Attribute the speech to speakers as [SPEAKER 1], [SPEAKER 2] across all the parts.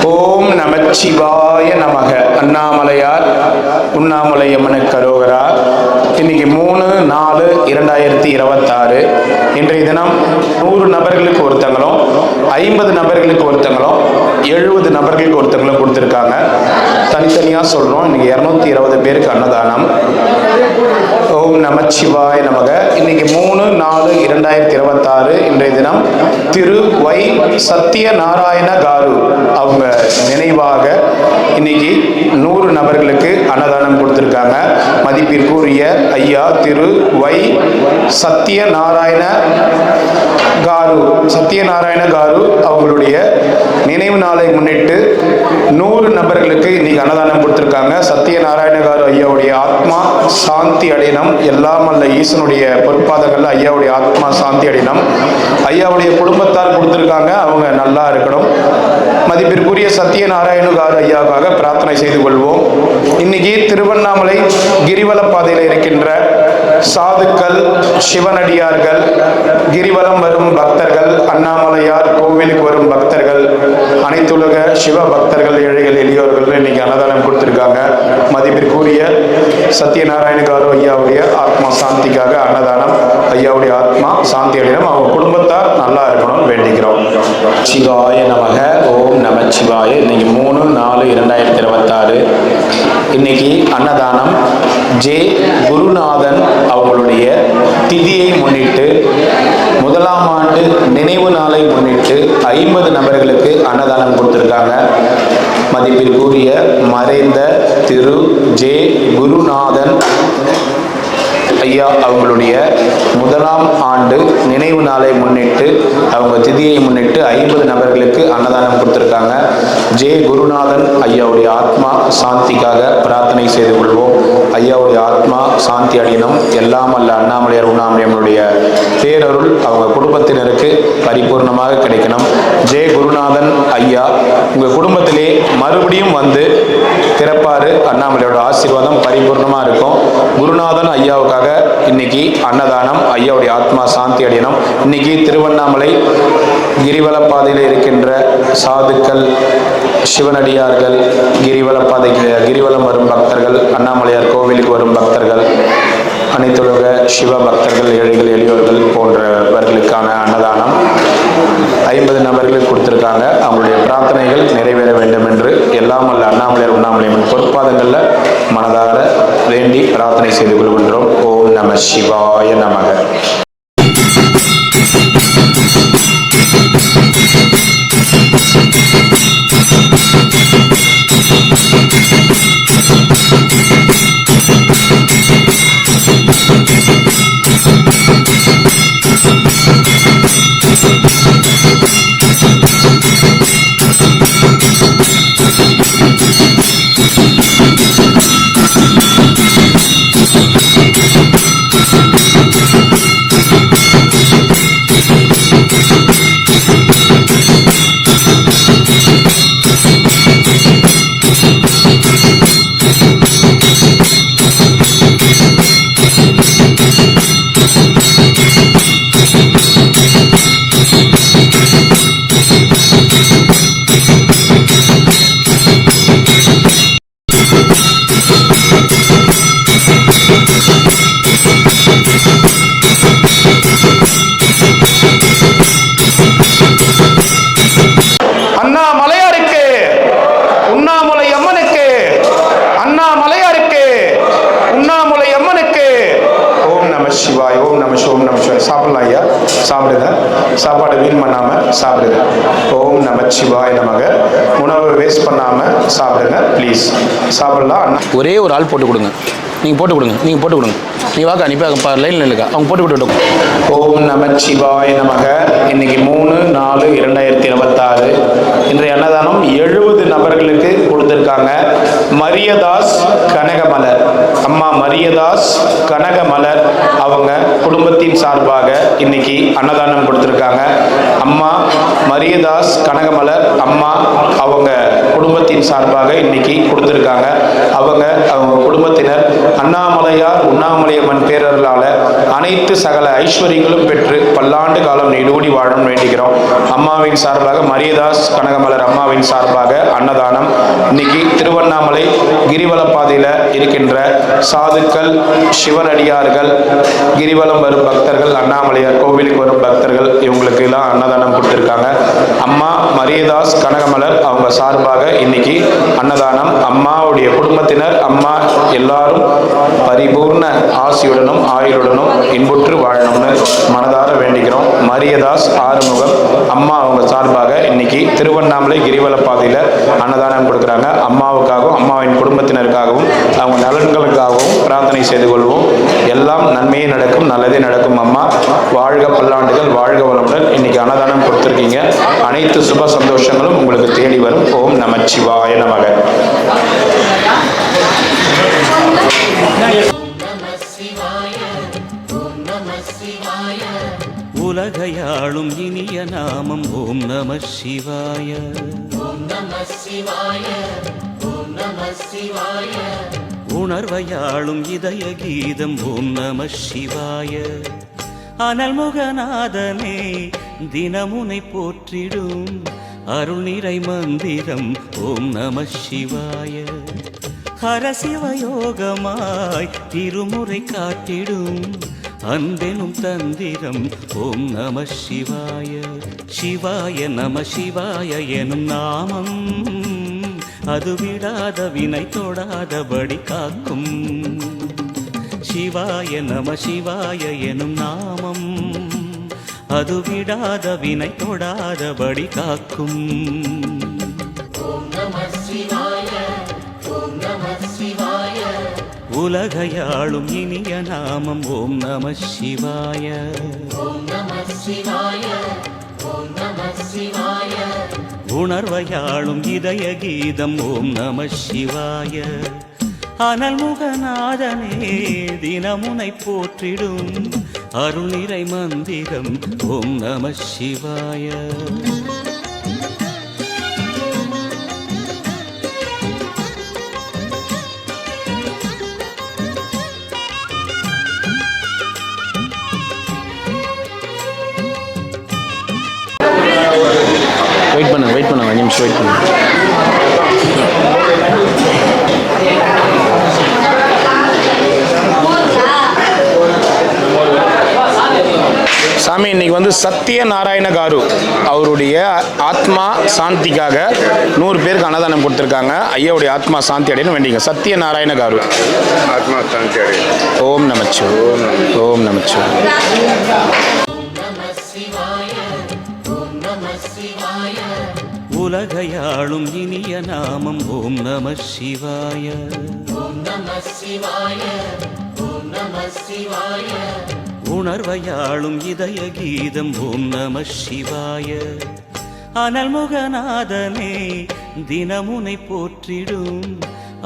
[SPEAKER 1] ஓம் நமச்சிவாய நமக. அண்ணாமலையார் உண்ணாமலை அம்மனுக்கு அரோகரா. இன்னைக்கு 3/4/2026. இன்றைய தினம் 100 நபர்களுக்கு ஒருத்தங்களும் 50 நபர்களுக்கு ஒருத்தங்களும் 70 நபர்களுக்கு ஒருத்தங்களும் கொடுத்துருக்காங்க. தனித்தனியாக சொல்கிறோம். இன்னைக்கு 220 பேருக்கு அன்னதானம். ஓம் நமச்சிவாய நமக. இன்னைக்கு 3/4/2026. இன்றைய தினம் திரு வை சத்யநாராயண காரு அவங்க நினைவாக இன்னைக்கு 100 நபர்களுக்கு அன்னதானம் கொடுத்துருக்காங்க. மதிப்பிற்குரிய ஐயா திரு வை சத்யநாராயண காரு அவங்களுடைய நினைவு நாளை முன்னிட்டு 100 நபர்களுக்கு இன்னைக்கு அன்னதானம் கொடுத்துருக்காங்க. சத்யநாராயண காரு ஐயாவுடைய ஆத்மா சாந்தி அடையணும். எல்லாம் அல்ல ஈசனுடைய பொற்பாதங்கள்ல ஐயாவுடைய ஆத்மா சாந்தி அடையணும். ஐயாவுடைய குடும்பத்தார் கொடுத்துருக்காங்க. அவங்க நல்லா இருக்கணும். மதிப்பிற்குரிய சத்யநாராயண காரு ஐயாவுக்காக பிரார்த்தனை செய்து கொள்வோம். இன்னைக்கு திருவண்ணாமலை கிரிவல பாதையில் இருக்கின்ற சாதுக்கள், சிவனடியார்கள், கிரிவலம் வரும் பக்தர்கள், அண்ணாமலையார் கோவிலுக்கு வரும் பக்தர்கள், அனைத்துலக சிவ பக்தர்கள், ஏழைகள், எளியோர்கள் இன்னைக்கு அன்னதானம் கொடுத்திருக்காங்க. மதிப்பிற்குரிய சத்யநாராயண காரு ஐயாவுடைய ஆத்மா சாந்திக்காக அன்னதானம். ஐயாவுடைய ஆத்மா சாந்தி அடையணும். அவங்க குடும்பத்தார் நல்லா இருக்கணும் வேண்டிக்கிறோம். சிவாய நமக. ஓம் நமச்சிவாய. இன்னைக்கு 3/4/2026. இன்னைக்கு அன்னதானம் ஜே குருநாதன் அவங்களுடைய திதியை முன்னிட்டு, முதலாம் ஆண்டு நினைவு நாளை முன்னிட்டு 50 நபர்களுக்கு அன்னதானம் கொடுத்திருக்காங்க. மதிப்பிற்குரிய மறைந்த திரு ஜே குருநாதன் ஐயா அவங்களுடைய முதலாம் ஆண்டு நினைவு நாளை முன்னிட்டு, அவங்க திதியை முன்னிட்டு 50 நபர்களுக்கு அன்னதானம் கொடுத்திருக்காங்க. ஜே குருநாதன் ஐயாவுடைய ஆத்மா சாந்திக்காக பிரார்த்தனை செய்து கொள்வோம். ஐயாவுடைய ஆத்மா சாந்தி அடையணும். எல்லாம் அல்ல அண்ணாமலையார் உண்ணாமலையனுடைய பேரருள் அவங்க குடும்பத்தினருக்கு பரிபூர்ணமாக கிடைக்கணும். ஜே குருநாதன் ஐயா உங்க குடும்பத்திலே மறுபடியும் வந்து பிறப்பாரு. அண்ணாமலையோட ஆசீர்வாதம் பரிபூர்ணமா இருக்கும். குருநாதன் ஐயாவுக்காக இன்னைக்கு அன்னதானம். ஐயாவுடைய ஆத்மா சாந்தி அடையணும். இன்னைக்கு திருவண்ணாமலை கிரிவல பாதையில் இருக்கின்ற சாதுக்கள், சிவனடியார்கள், கிரிவலம் வரும் பக்தர்கள், அண்ணாமலையார் கோவிலுக்கு வரும் பக்தர்கள், அனைத்துலக சிவ பக்தர்கள், ஏழைகள், எளியோர்கள் போன்றவர்களுக்கான அன்னதானம் 50 நபர்களுக்கு கொடுத்திருக்காங்க. அவங்களுடைய பிரார்த்தனைகள் நிறைவேற வேண்டும் என்று எல்லாம் அல்ல அண்ணாமலையார் உண்ணாமலையம்மன் பொற்பாதங்கள்ல மனதார வேண்டி பிரார்த்தனை செய்து கொள்கின்றோம். ஓம் நம சிவாய நமக. அண்ணாமலையாருக்கு, உண்ணாமலை அம்மனுக்கு, அண்ணாமலையாருக்கு, உண்ணாமலை அம்மனுக்கு. ஓம் நம சிவாய். ஓம் நம சிவாய். சாப்பிடலாம் ஐயா, சாப்பிடுங்க. சாப்பாடு வீண் பண்ணாம சாப்பிடுங்க. ஓம் நம சிவாய் நமக. உணவு வேஸ்ட் பண்ணாம சாப்பிடுங்க ப்ளீஸ். சாப்பிடலாம்.
[SPEAKER 2] ஒரே ஒரு ஆள் போட்டு கொடுங்க. நீங்கள் போட்டு கொடுங்க. நீங்கள் போட்டு கொடுங்க. நீ வாக்க அனுப்பி லைனில் இருக்கா அவங்க போட்டு கொடுத்துட்டோம்.
[SPEAKER 1] ஓம் நம சிவாய நமக. இன்னைக்கு 3/4/2026. இன்றைய அன்னதானம் 70 நபர்களுக்கு கொடுத்துருக்காங்க. மரியதாஸ் கனகமலர் அம்மா மரியதாஸ் கனகமலர் அவங்க குடும்பத்தின் சார்பாக இன்னைக்கு அன்னதானம் கொடுத்துருக்காங்க. அம்மா மரியதாஸ் கனகமலர் அம்மா அவங்க குடும்பத்தின் சார்பாக இன்னைக்கு கொடுத்துருக்காங்க. அவங்க குடும்பத்தினர் அண்ணாமலையார் உண்ணாமலையம்மன் பேரர்களால் அனைத்து சகல ஐஸ்வர்யங்களும் பெற்று பல்லாண்டு காலம் நீடூடி வாழணும் வேண்டிக்கிறோம். அம்மாவின் சார்பாக மரியதாஸ் கனகமலர் அம்மாவின் சார்பாக அன்னதானம் இன்னைக்கு திருவண்ணாமலை கிரிவலப்பாதையில் இருக்கின்ற சாதுக்கள், சிவனடியார்கள், கிரிவலம் வரும் பக்தர்கள், அண்ணாமலையார் கோவிலுக்கு வரும் பக்தர்கள் இவங்களுக்கு எல்லாம் அன்னதானம் கொடுத்துருக்காங்க. அம்மா மரியதாஸ் கனகமலர் அவங்க சார்பாக இன்னைக்கு அன்னதானம். அம்மாவுடைய குடும்பத்தினர் அம்மா எல்லாரும் பரிபூர்ண ஆசியுடனும் ஆயுளுடனும் இன்புற்று வாழணும்னு மனதார வேண்டிக்கிறோம். மரியதாஸ் ஆறுமுகம் அம்மா அவங்க சார்பாக இன்னைக்கு திருவண்ணாமலை கிரிவல பாதையில் அன்னதானம் கொடுக்குறாங்க. அம்மாவுக்காகவும் அம்மாவின் குடும்பத்தினருக்காகவும் அவங்க நலன்களுக்காகவும் பிரார்த்தனை செய்து கொள்வோம். எல்லாம் நன்மையே நடக்கும், நல்லதே நடக்கும். அம்மா வாழ்க பல்லாண்டுகள், வாழ்க வளமுடன். இன்னைக்கு அன்னதானம் கொடுத்துருக்கீங்க. அனைத்து சுப சந்தோஷங்களும் உங்களுக்கு தேடி வரும். ஓம் நமச்சிவாய நமக.
[SPEAKER 3] உலகையாளும் இனிய நாமம் ஓம் நம சிவாய. உணர்வையாளும் இதய கீதம் ஓம் நம சிவாய. அனல்முகநாதனே தினமுனை போற்றிடும் அருள் நிறை மந்திரம் ஓம் நம சிவாய. ஹரசிவயோகமாய் திருமுறை காட்டிடும் அன்பெனும் தந்திரம் ஓம் நம சிவாய. சிவாய நம சிவாய எனும் நாமம் அது விடாத வினை தொடாதபடி காக்கும். சிவாய நம சிவாய எனும் நாமம் அது விடாத வினை தொடாதபடி காக்கும். உலகையாளும் இனிய நாமம் ஓம் நம சிவாய. உணர்வையாளும் இதய கீதம் ஓம் நம சிவாய. அனல்முகநாதனே தினமுனை போற்றிடும் அருள் நிறை மந்திரம் ஓம் நம சிவாய.
[SPEAKER 2] வெயிட் பண்ணுங்க 5 நிமிஷம் வெயிட் பண்ணுங்க. சாமி இன்னைக்கு வந்து சத்யநாராயண காரு அவருடைய ஆத்மா சாந்திக்காக 100 பேருக்கு அன்னதானம் கொடுத்துருக்காங்க. ஐயாவுடைய ஆத்மா சாந்தி அடையணும் வேண்டிங்க. சத்யநாராயண காரு
[SPEAKER 4] ஆத்மா சாந்தி அடையும்.
[SPEAKER 2] ஓம் நமச்சிவாய. ஓம் நமச்சிவாய.
[SPEAKER 3] உலகையாளும் இனிய நாமம் ஓம் நம சிவாய. உணர்வையாளும் இதய கீதம் ஓம் நம சிவாய. அனல்முகநாதனே தினமுனை போற்றிடும்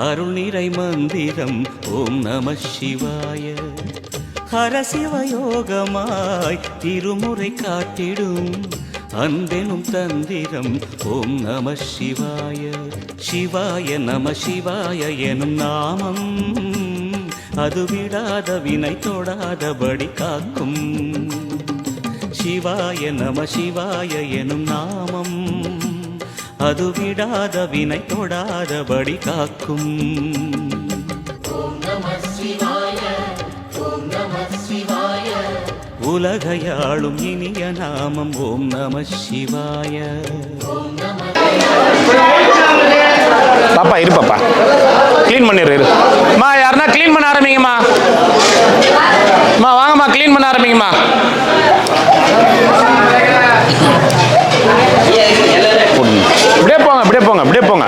[SPEAKER 3] அருள் நிறை மந்திரம் ஓம் நம சிவாய. ஹரசிவயோகமாய் திருமுறை காட்டிடும் அன்பெனும் தந்திரம் ஓம் நம சிவாய. சிவாய நம சிவாய எனும் நாமம் அது விடாத வினை தொடாதபடி காக்கும். சிவாய நம சிவாய எனும் நாமம் அது விடாத வினை தொடாதபடி காக்கும். உலகையாளும் இனிய நாமம் ஓம் நம சிவாய.
[SPEAKER 2] பாப்பா இரு பாப்பா, க்ளீன் பண்ணிடு. அம்மா யாருன்னா க்ளீன் பண்ண ஆரம்பிங்கம்மா. அம்மா வாங்கம்மா, க்ளீன் பண்ண ஆரம்பிங்கம்மா. இப்படியே போங்க, இப்படியே போங்க, இப்படியே போங்க,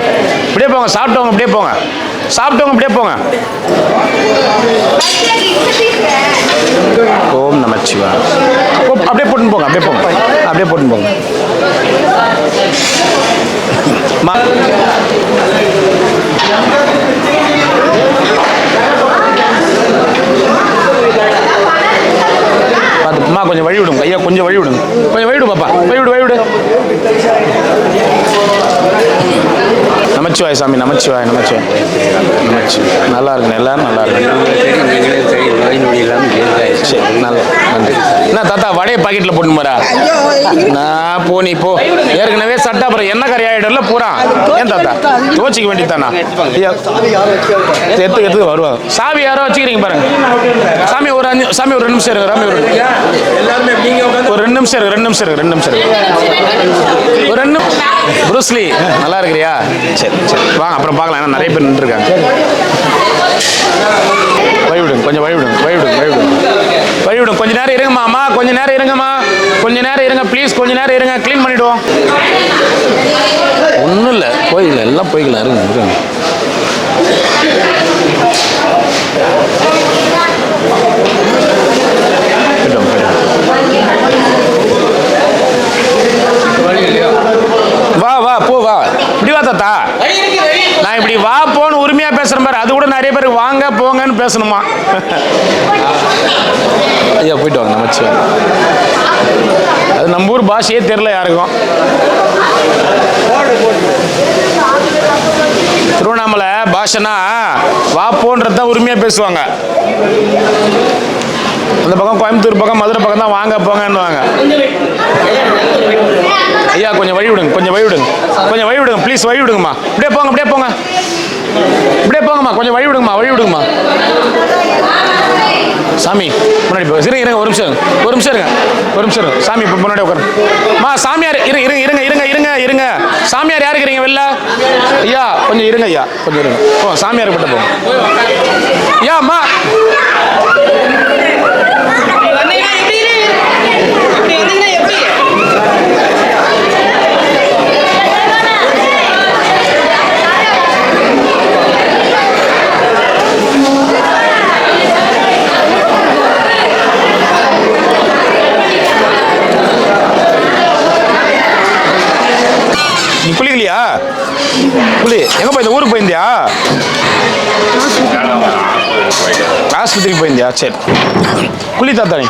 [SPEAKER 2] இப்படியே போங்க. சாப்பிட்டவங்க இப்படியே போங்க, சாப்பிட்டவங்க இப்படியே போங்க. ஓம் நமச்சிவாய. அப்படியே போட்டுன்னு போங்க, அப்படியே போங்க, அப்படியே போட்டுன்னு போங்க. பார்த்துமா கொஞ்சம் வழி விடுங்க ஐயா, கொஞ்சம் வழி விடுங்க, கொஞ்சம் வழி விடு பாப்பா, வழி விடு, வழி விடு. நமச்சிவாய் சாமி, நமச்சிவாய், நமச்சிவாய், நமச்சிவாய். நல்லா இருக்குங்க, எல்லாரும் நல்லா இருக்கு. சரி, நல்லா நன்றி. என்ன தாத்தா வடையை பாக்கெட்டில் போட்டு போறா? நான் போனி போ, ஏற்கனவே சட்டை அப்புறம் என்ன கறி ஆகிடல பூரா. ஏன் தாத்தா துவச்சிக்க வேண்டியதானா? எடுத்து வருவாங்க. சாவி யாரோ வச்சுக்கிறீங்க பாருங்க. சாமி ஒரு 5 சாமி ஒரு 2 நிமிஷம் இருக்கு. ராமி ஒரு 2 நிமிஷம் இருக்கு. 2 நிமிஷம் இருக்கு. 2 நிமிஷம் இருக்கு. ஒரு 2 புரூஸ்லி நல்லா இருக்கிறியா? சரி சரி வாங்க அப்புறம் பார்க்கலாம். ஏன்னா நிறைய பேர் நின்றுருக்காங்க. வழிவிடுங்க, கொஞ்சம் வழிவிடுங்க, வழிவிடுங்க, வழிவிடுங்க, வழிவிடுங்க. கொஞ்ச நேரம் இருங்கம்மா. அம்மா கொஞ்ச நேரம் இருங்கம்மா, கொஞ்ச நேரம் இருங்க ப்ளீஸ். கொஞ்ச நேரம் இருங்க, க்ளீன் பண்ணிவிடுவோம். ஒன்றும் இல்லை, போய்க்கலாம், எல்லாம் போய்க்கலாம். இருங்க இருங்க. வா வா போ வா. இப்படி வா தாத்தா. நான் இப்படி வா போன்னு உரிமையா பேசுறேன் பாரு. அது கூட நிறைய பேருக்கு வாங்க போங்கன்னு பேசணுமா? ஐயா போயிட்டு வாங்க. நமச்சிவாய். அது நம்ம ஊர் பாஷையே தெரியல யாருக்கும். திருவண்ணாமலை பாஷைனா வா போன்றதான் உரிமையா பேசுவாங்க. அந்த பக்கம் கோயம்புத்தூர் பக்கம் மதுரை பக்கம் தான் வாங்க போங்கன்னுவாங்க. ஐயா கொஞ்சம் வழி விடுங்க, கொஞ்சம் வழி விடுங்க, கொஞ்சம் வழி விடுங்க ப்ளீஸ். வழி விடுங்கம்மா. இப்படியே போங்க, இப்படியே போங்க, இப்படியே போங்கம்மா. கொஞ்சம் வழி விடுங்கம்மா, வழி விடுங்கம்மா. சாமி முன்னாடி போ. இருங்க இருங்க, ஒரு நிமிஷம் இருங்க, ஒரு நிமிஷம் இருங்க, ஒரு நிமிஷம் இருங்க. சாமி இப்போ முன்னாடி உட்காருமா. சாமியார் இருங்க இருங்க இருங்க இருங்க இருங்க இருங்க. சாமியார் யார் இருக்கிறீங்க வெளில? ஐயா கொஞ்சம் இருங்க, ஐயா கொஞ்சம் இருங்க. போ சாமியார் கிட்ட போங்க. ஐயா அம்மா நீ குளிக்கலையா? குளி. எங்க போயிருந்த? ஊருக்கு போயிருந்தியா? ஆஸ்பத்திரிக்கு போயிருந்தியா? சரி குளி தாத்தா. நீ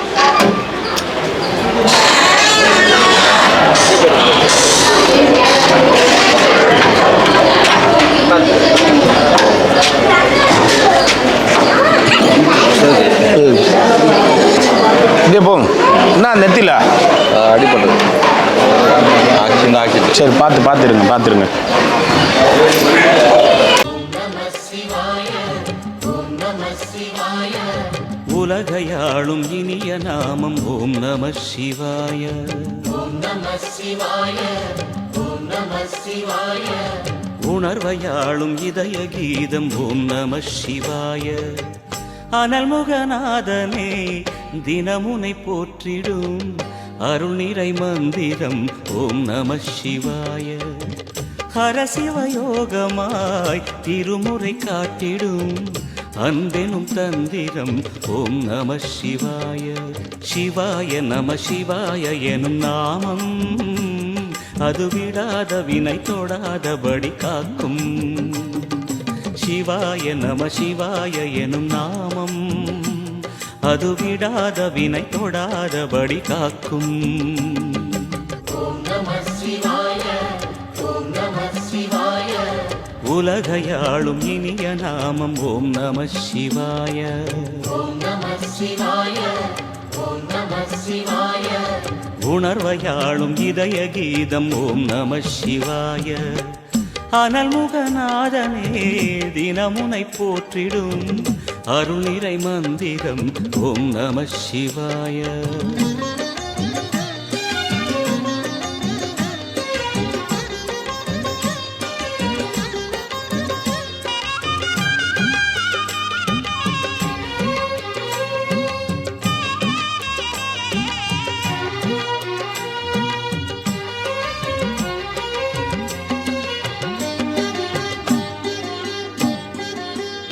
[SPEAKER 2] இதே போங்க. என்ன நெத்தில
[SPEAKER 4] அடிப்பட்டது.
[SPEAKER 2] சரி பார்த்துருங்க, பார்த்துருங்க.
[SPEAKER 3] உலகையாளும் இனிய நாமம் ஓம் நம சிவாய. உணர்வையாளும் இதய கீதம் ஓம் நம சிவாய. அனல்முகநாதனே தினமுனை போற்றிடும் அருள் நிறை மந்திரம் ஓம் நம சிவாய. ஹரசிவயோகமாய் திருமுறை காட்டிடும் அன்பெனும் தந்திரம் ஓம் நம சிவாய. சிவாய நம சிவாய எனும் நாமம் அது விடாத வினை தொடாதபடி காக்கும். சிவாய நம சிவாய எனும் நாமம் அது விடாத வினை தொடாதபடி காக்கும். உலகையாளும் இனிய நாமம் ஓம் நம சிவாய. உணர்வையாளும் இதய கீதம் ஓம் நம சிவாய. அனல்முகநாதனே தினமுனை போற்றிடும் அருள் நிறை மந்திரம் ஓம் நம சிவாய.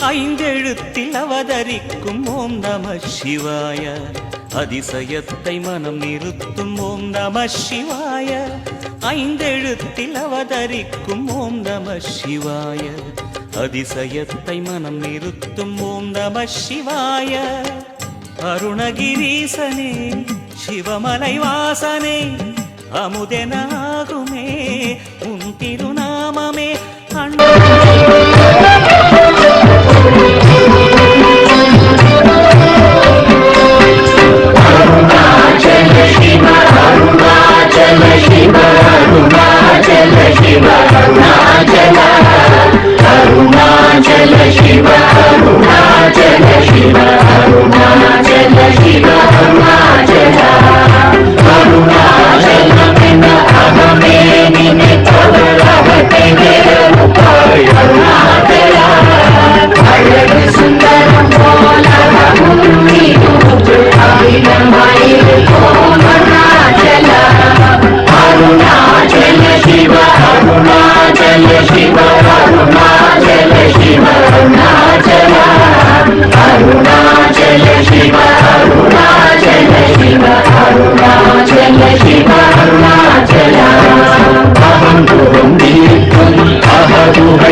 [SPEAKER 3] ஐந்தெழுத்தில் அவதரிக்கும் ஓம் நம சிவாய. அதிசயத்தை மனம் நிறுத்தும் ஓம் நம சிவாய. ஐந்தெழுத்தில் அவதரிக்கும் ஓம் நம சிவாய. அதிசயத்தை மனம் நிறுத்தும் ஓம் நம சிவாய. அருணகிரீசனே சிவமலை வாசனே அமுதனாகுமே உன் திருநாமமே அண்ணா.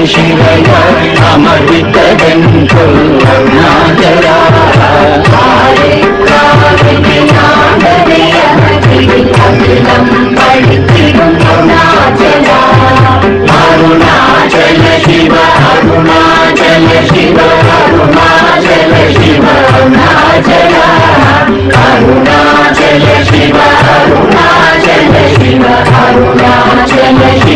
[SPEAKER 5] ಶಿವಯ ಅಮೃತವೆಂಕುಲ್ ಅರುಣಾಚಲ ಅರುಣಾಚಲ ಶಿವ ಅರುಣಾಚಲ ಶಿವ ಅರುಣಾಚಲ ಶಿವ ಅರುಣಾಚಲ ಅರುಣಾಚಲ ಶಿವ ಅರುಣಾಚಲ ಶಿವ ಅರುಣಾಚಲ